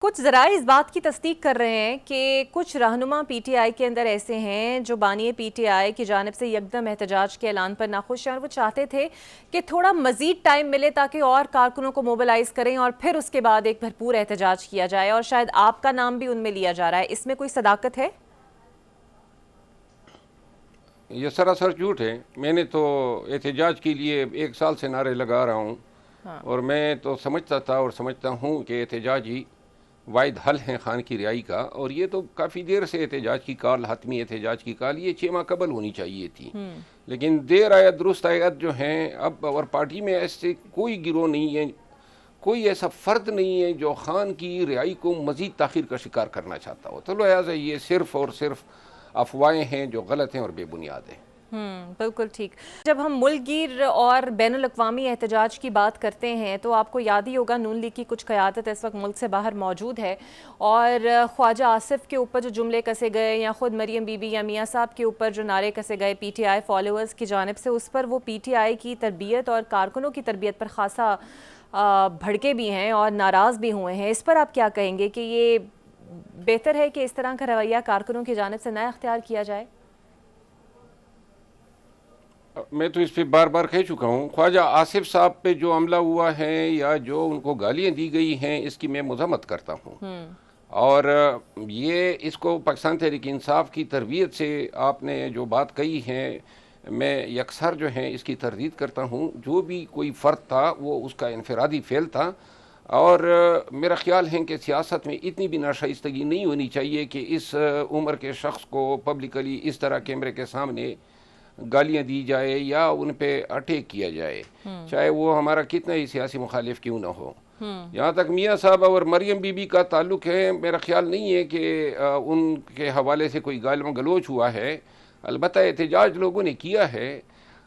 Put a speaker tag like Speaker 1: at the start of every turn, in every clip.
Speaker 1: کچھ ذرائع اس بات کی تصدیق کر رہے ہیں کہ کچھ رہنما پی ٹی آئی کے اندر ایسے ہیں جو بانی پی ٹی آئی کی جانب سے یکدم احتجاج کے اعلان پر ناخوش ہیں اور وہ چاہتے تھے کہ تھوڑا مزید ٹائم ملے تاکہ اور کارکنوں کو موبلائز کریں اور پھر اس کے بعد ایک بھرپور احتجاج کیا جائے، اور شاید آپ کا نام بھی ان میں لیا جا رہا ہے۔ اس میں کوئی صداقت ہے؟
Speaker 2: یہ سراسر جھوٹ ہے۔ میں نے تو احتجاج کے لیے 1 سال سے نعرے لگا رہا ہوں، اور میں تو سمجھتا تھا اور سمجھتا ہوں کہ احتجاج ہی واحد حل ہے خان کی رہائی کا، اور یہ تو کافی دیر سے احتجاج کی کال، حتمی احتجاج کی کال یہ 6 ماہ قبل ہونی چاہیے تھی، لیکن دیر آیت درست آیت جو ہیں اب، اور پارٹی میں ایسے کوئی گروہ نہیں ہے، کوئی ایسا فرد نہیں ہے جو خان کی رہائی کو مزید تاخیر کا شکار کرنا چاہتا ہو، تو لہٰذا یہ صرف اور صرف افواہیں ہیں جو غلط ہیں اور بے بنیاد ہیں۔
Speaker 1: بالکل ٹھیک۔ جب ہم ملک گیر اور بین الاقوامی احتجاج کی بات کرتے ہیں تو آپ کو یاد ہی ہوگا نون لیگ کی کچھ قیادت اس وقت ملک سے باہر موجود ہے، اور خواجہ آصف کے اوپر جو جملے کسے گئے یا خود مریم بی بی یا میاں صاحب کے اوپر جو نعرے کسے گئے پی ٹی آئی فالوورز کی جانب سے، اس پر وہ پی ٹی آئی کی تربیت اور کارکنوں کی تربیت پر خاصا بھڑکے بھی ہیں اور ناراض بھی ہوئے ہیں۔ اس پر آپ کیا کہیں گے کہ یہ بہتر ہے کہ اس طرح کا رویہ کارکنوں کی جانب سے نہ اختیار کیا جائے؟
Speaker 2: میں تو اس پہ بار بار کہہ چکا ہوں، خواجہ آصف صاحب پہ جو حملہ ہوا ہے یا جو ان کو گالیاں دی گئی ہیں اس کی میں مذمت کرتا ہوں، اور یہ اس کو پاکستان تحریک انصاف کی تربیت سے آپ نے جو بات کہی ہے، میں یکسر جو ہے اس کی تردید کرتا ہوں۔ جو بھی کوئی فرد تھا وہ اس کا انفرادی فعل تھا، اور میرا خیال ہے کہ سیاست میں اتنی بھی ناشائستگی نہیں ہونی چاہیے کہ اس عمر کے شخص کو پبلکلی اس طرح کیمرے کے سامنے گالیاں دی جائے یا ان پہ اٹیک کیا جائے، چاہے وہ ہمارا کتنا ہی سیاسی مخالف کیوں نہ ہو۔ جہاں تک میاں صاحب اور مریم بی بی کا تعلق ہے، میرا خیال نہیں ہے کہ ان کے حوالے سے کوئی گال گلوچ ہوا ہے، البتہ احتجاج لوگوں نے کیا ہے۔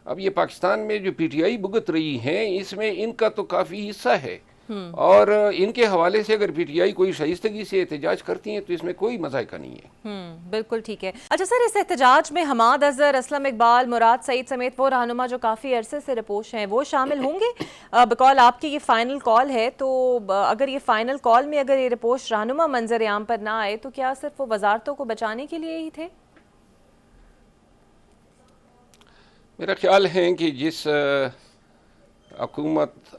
Speaker 2: اب یہ پاکستان میں جو پی ٹی آئی بھگت رہی ہیں اس میں ان کا تو کافی حصہ ہے، اور ان کے حوالے سے اگر پی ٹی آئی کوئی شائستگی سے احتجاج کرتی ہیں تو اس میں کوئی مذائقہ نہیں ہے۔
Speaker 1: بالکل ٹھیک ہے۔ اچھا سر، اس احتجاج میں حماد اظہر، اسلم اقبال، مراد سعید سمیت وہ رہنما جو کافی عرصے سے رپوش ہیں وہ شامل ہوں گے؟ بقول آپ کی یہ فائنل کال ہے، تو اگر یہ فائنل کال میں اگر یہ رپوش رہنما منظر عام پر نہ آئے تو کیا صرف وہ وزارتوں کو بچانے کے لیے ہی تھے؟
Speaker 2: میرا خیال ہے کہ جس حکومت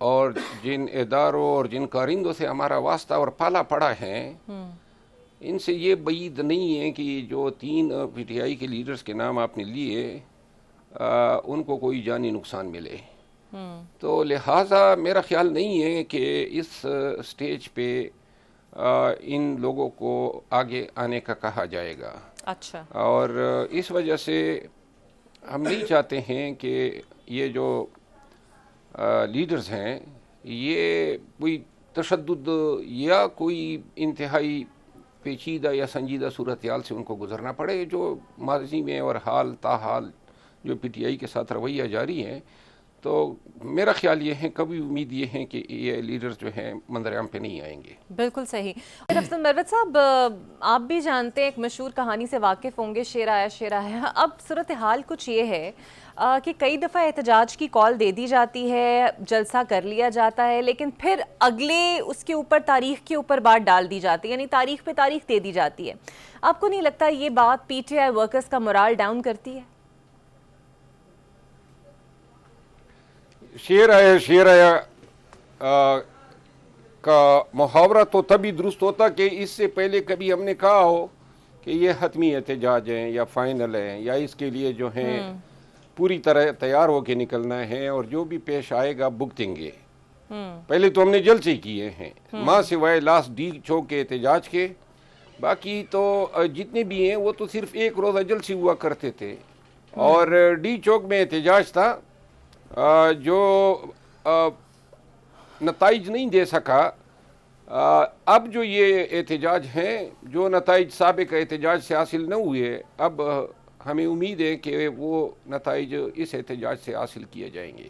Speaker 2: اور جن اداروں اور جن کارندوں سے ہمارا واسطہ اور پالا پڑا ہے، ان سے یہ بعید نہیں ہے کہ جو 3 پی ٹی آئی کے لیڈرز کے نام آپ نے لیے ان کو کوئی جانی نقصان ملے، تو لہٰذا میرا خیال نہیں ہے کہ اس سٹیج پہ ان لوگوں کو آگے آنے کا کہا جائے گا۔
Speaker 1: اچھا،
Speaker 2: اور اس وجہ سے ہم نہیں چاہتے ہیں کہ یہ جو لیڈرز ہیں یہ کوئی تشدد یا کوئی انتہائی پیچیدہ یا سنجیدہ صورتحال سے ان کو گزرنا پڑے، جو ماضی میں اور حال تاحال جو پی ٹی آئی کے ساتھ رویہ جاری ہے۔ تو میرا خیال یہ ہے، کبھی امید یہ ہے کہ یہ لیڈرز جو ہیں منظر عام پہ نہیں آئیں گے۔
Speaker 1: بالکل صحیح۔ افضل مروت صاحب، آپ بھی جانتے ہیں، ایک مشہور کہانی سے واقف ہوں گے، شیر آیا شیر آیا۔ اب صورتحال کچھ یہ ہے کہ کئی دفعہ احتجاج کی کال دے دی جاتی ہے، جلسہ کر لیا جاتا ہے، لیکن پھر اگلے اس کے اوپر تاریخ کے اوپر بات ڈال دی جاتی ہے، یعنی تاریخ پہ تاریخ دے دی جاتی ہے۔ آپ کو نہیں لگتا یہ بات پی ٹی آئی ورکرز کا morale ڈاؤن کرتی ہے؟
Speaker 2: شیر آیا کا محاورہ تو تبھی درست ہوتا کہ اس سے پہلے کبھی ہم نے کہا ہو کہ یہ حتمی احتجاج ہیں یا فائنل ہیں، یا اس کے لیے جو ہیں پوری طرح تیار ہو کے نکلنا ہے، اور جو بھی پیش آئے گا بھگتیں گے۔ پہلے تو ہم نے جلسے کیے ہیں، ماں سوائے لاسٹ ڈی چوک کے احتجاج کے، باقی تو جتنے بھی ہیں وہ تو صرف 1 روزہ جلسے ہوا کرتے تھے، اور ڈی چوک میں احتجاج تھا جو نتائج نہیں دے سکا۔ اب جو یہ احتجاج ہیں، جو نتائج سابق احتجاج سے حاصل نہ ہوئے، اب ہمیں امید ہے کہ وہ نتائج اس احتجاج سے حاصل کیے جائیں گے۔